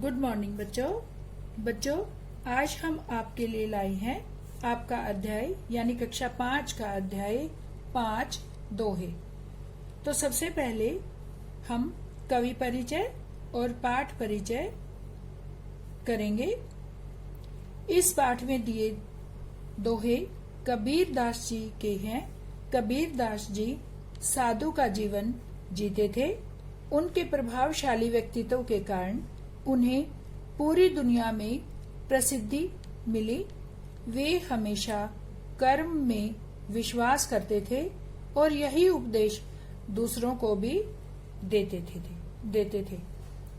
Good morning बच्चों आज हम आपके लिए लाए हैं आपका अध्याय यानी कक्षा 5 का अध्याय 5 दोहे। तो सबसे पहले हम कवि परिचय और पाठ परिचय करेंगे। इस पाठ में दिए दोहे कबीर दास जी के हैं। कबीर दास जी साधु का जीवन जीते थे। उनके प्रभावशाली व्यक्तित्व के कारण उन्हें पूरी दुनिया में प्रसिद्धि मिली। वे हमेशा कर्म में विश्वास करते थे और यही उपदेश दूसरों को भी देते थे।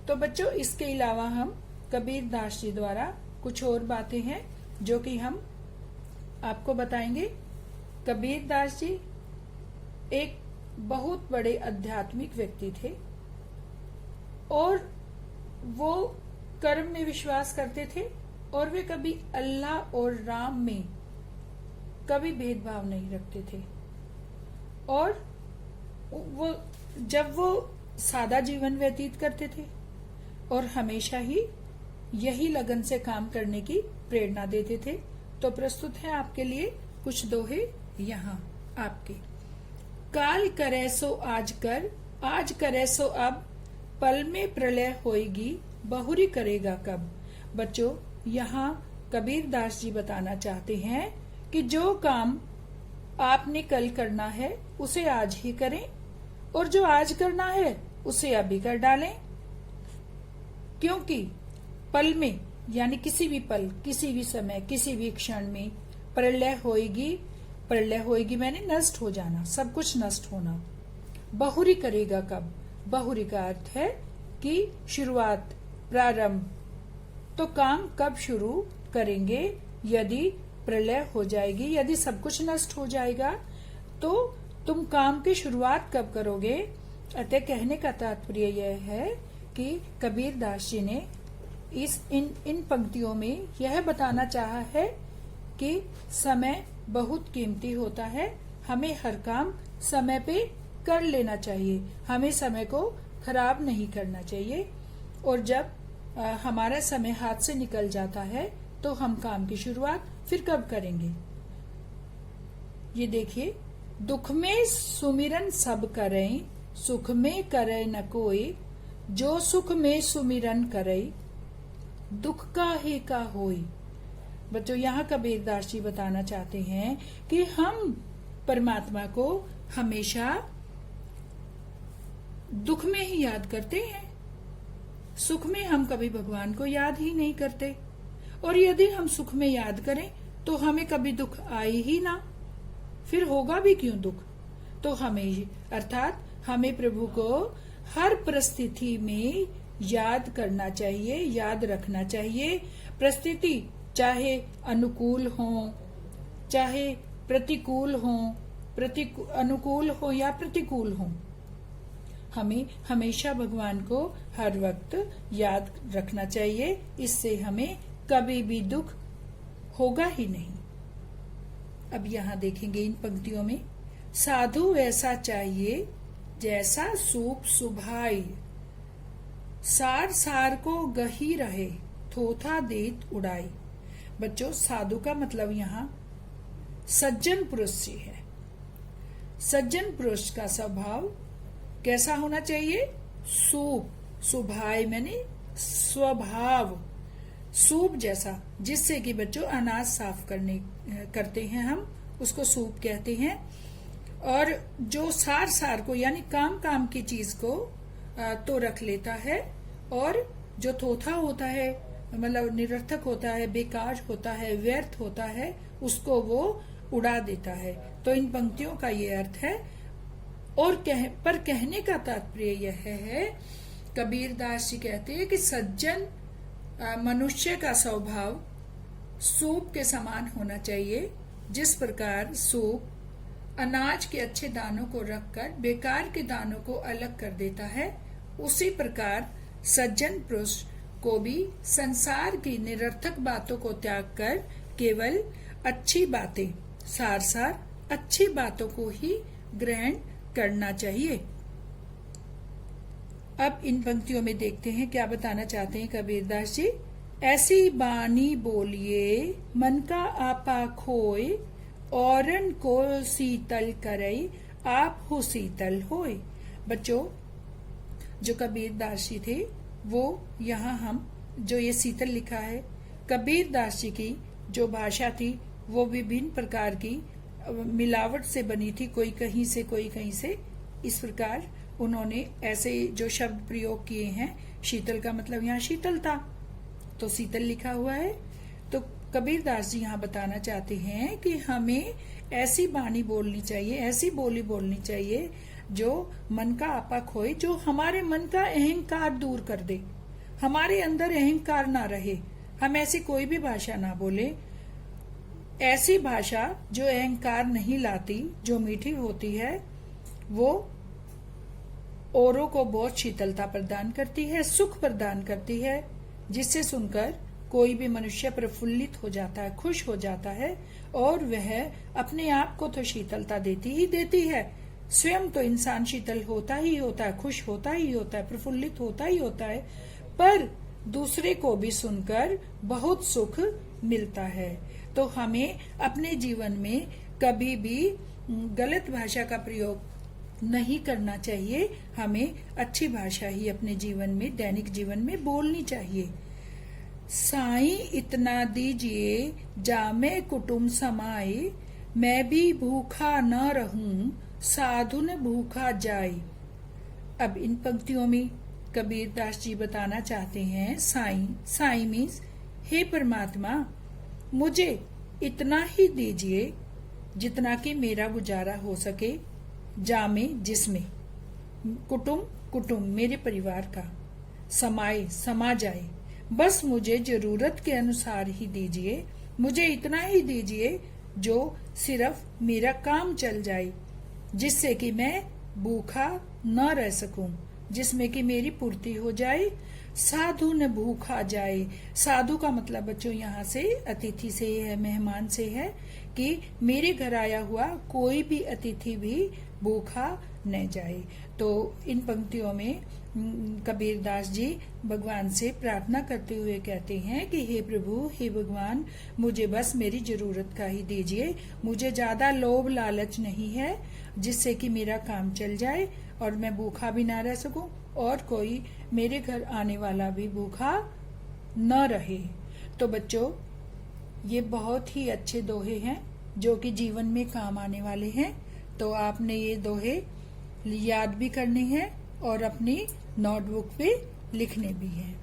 तो बच्चों, इसके अलावा हम कबीर दास जी द्वारा कुछ और बातें हैं जो कि हम आपको बताएंगे। कबीर दास जी एक बहुत बड़े आध्यात्मिक व्यक्ति थे और वो कर्म में विश्वास करते थे और वे कभी अल्लाह और राम में कभी भेदभाव नहीं रखते थे। और जब वो सादा जीवन व्यतीत करते थे और हमेशा ही यही लगन से काम करने की प्रेरणा देते थे। तो प्रस्तुत है आपके लिए कुछ दोहे यहाँ आपके। काल करे सो आज कर, आज करे सो अब, पल में प्रलय होएगी, बहुरी करेगा कब। बच्चों, यहाँ कबीर दास जी बताना चाहते हैं कि जो काम आपने कल करना है उसे आज ही करें और जो आज करना है उसे अभी कर डालें, क्योंकि पल में यानी किसी भी पल, किसी भी समय, किसी भी क्षण में प्रलय होएगी। प्रलय होएगी मैंने नष्ट हो जाना, सब कुछ नष्ट होना। बहुरी करेगा कब। बहुरी का अर्थ है कि शुरुआत, प्रारंभ। तो काम कब शुरू करेंगे? यदि प्रलय हो जाएगी, यदि सब कुछ नष्ट हो जाएगा तो तुम काम की शुरुआत कब करोगे? अतः कहने का तात्पर्य यह है कि कबीर दास जी ने इन पंक्तियों में यह बताना चाहा है कि समय बहुत कीमती होता है। हमें हर काम समय पे कर लेना चाहिए, हमें समय को खराब नहीं करना चाहिए। और जब हमारा समय हाथ से निकल जाता है तो हम काम की शुरुआत फिर कब करेंगे? ये देखिए, दुख में सुमिरन सब करें, सुख में करे न कोई, जो सुख में सुमिरन करे, दुख का ही का होई। बच्चों, यहाँ कबीर दास जी बताना चाहते हैं कि हम परमात्मा को हमेशा दुख में ही याद करते हैं, सुख में हम कभी भगवान को याद ही नहीं करते। और यदि हम सुख में याद करें तो हमें कभी दुख आए ही ना, फिर होगा भी क्यों दुख। तो अर्थात हमें प्रभु को हर परिस्थिति में याद करना चाहिए, याद रखना चाहिए। परिस्थिति चाहे अनुकूल हो, चाहे प्रतिकूल हो, अनुकूल हो या प्रतिकूल हो, हमें हमेशा भगवान को हर वक्त याद रखना चाहिए। इससे हमें कभी भी दुख होगा ही नहीं। अब यहाँ देखेंगे इन पंक्तियों में, साधु ऐसा चाहिए जैसा सूप सुभाई, सार सार को गही रहे, थोथा देत उड़ाई। बच्चों, साधु का मतलब यहाँ सज्जन पुरुष से है। सज्जन पुरुष का स्वभाव कैसा होना चाहिए? सूप, सुभाई मैंने स्वभाव, सूप जैसा, जिससे कि बच्चों अनाज साफ करते हैं हम, उसको सूप कहते हैं। और जो सार सार को यानी काम काम की चीज को तो रख लेता है, और जो थोथा होता है मतलब निरर्थक होता है, बेकार होता है, व्यर्थ होता है, उसको वो उड़ा देता है। तो इन पंक्तियों का ये अर्थ है। और पर कहने का तात्पर्य यह है, कबीर दास जी कहते हैं कि सज्जन मनुष्य का स्वभाव सूप के समान होना चाहिए। जिस प्रकार सूप अनाज के अच्छे दानों को रखकर बेकार के दानों को अलग कर देता है, उसी प्रकार सज्जन पुरुष को भी संसार की निरर्थक बातों को त्याग कर केवल अच्छी बातें, सार सार अच्छी बातों को ही ग्रहण करना चाहिए। अब इन पंक्तियों में देखते हैं क्या बताना चाहते हैं कबीरदास जी। ऐसी बानी बोलिए मन का आपा खोए, औरन को शीतल करई आप हो शीतल होए। बच्चों, जो कबीरदास जी थे वो यहाँ हम जो ये शीतल लिखा है, कबीरदास जी की जो भाषा थी वो विभिन्न प्रकार की मिलावट से बनी थी, कोई कहीं से कोई कहीं से। इस प्रकार उन्होंने ऐसे जो शब्द प्रयोग किए हैं, शीतल का मतलब यहाँ शीतलता, तो शीतल लिखा हुआ है। तो कबीरदास जी यहाँ बताना चाहते हैं कि हमें ऐसी बानी बोलनी चाहिए, ऐसी बोली बोलनी चाहिए जो मन का आपा खोए, जो हमारे मन का अहंकार दूर कर दे, हमारे अंदर अहंकार ना रहे। हम ऐसी कोई भी भाषा ना बोले, ऐसी भाषा जो अहंकार नहीं लाती, जो मीठी होती है, वो औरों को बहुत शीतलता प्रदान करती है, सुख प्रदान करती है, जिससे सुनकर कोई भी मनुष्य प्रफुल्लित हो जाता है, खुश हो जाता है, और वह अपने आप को तो शीतलता देती ही देती है। स्वयं तो इंसान शीतल होता ही होता है, खुश होता ही होता है, प्रफुल्लित होता ही होता है, पर दूसरे को भी सुनकर बहुत सुख मिलता है। तो हमें अपने जीवन में कभी भी गलत भाषा का प्रयोग नहीं करना चाहिए। हमें अच्छी भाषा ही अपने जीवन में, दैनिक जीवन में बोलनी चाहिए। साईं इतना दीजिए जामे कुटुम्ब समाए, मैं भी भूखा न रहूं साधु न भूखा जाए। अब इन पंक्तियों में कबीरदास जी बताना चाहते हैं, साईं मीन्स हे परमात्मा, मुझे इतना ही दीजिए जितना कि मेरा गुजारा हो सके, जामे जिसमें, कुटुम्ब मेरे परिवार का, समाए समा जाए, बस मुझे जरूरत के अनुसार ही दीजिए, मुझे इतना ही दीजिए जो सिर्फ मेरा काम चल जाए, जिससे कि मैं भूखा न रह सकूं, जिसमें कि मेरी पूर्ति हो जाए। साधु न भूखा जाए। साधु का मतलब बच्चों यहाँ से अतिथि से है, मेहमान से है, कि मेरे घर आया हुआ कोई भी अतिथि भी भूखा न जाए। तो इन पंक्तियों में कबीरदास जी भगवान से प्रार्थना करते हुए कहते हैं कि हे प्रभु, हे भगवान, मुझे बस मेरी जरूरत का ही दीजिए, मुझे ज्यादा लोभ लालच नहीं है, जिससे कि मेरा काम चल जाए और मैं भूखा भी ना रह सकूं और कोई मेरे घर आने वाला भी भूखा न रहे। तो बच्चों, ये बहुत ही अच्छे दोहे हैं जो कि जीवन में काम आने वाले हैं। तो आपने ये दोहे याद भी करने हैं और अपनी नोटबुक पे लिखने भी हैं।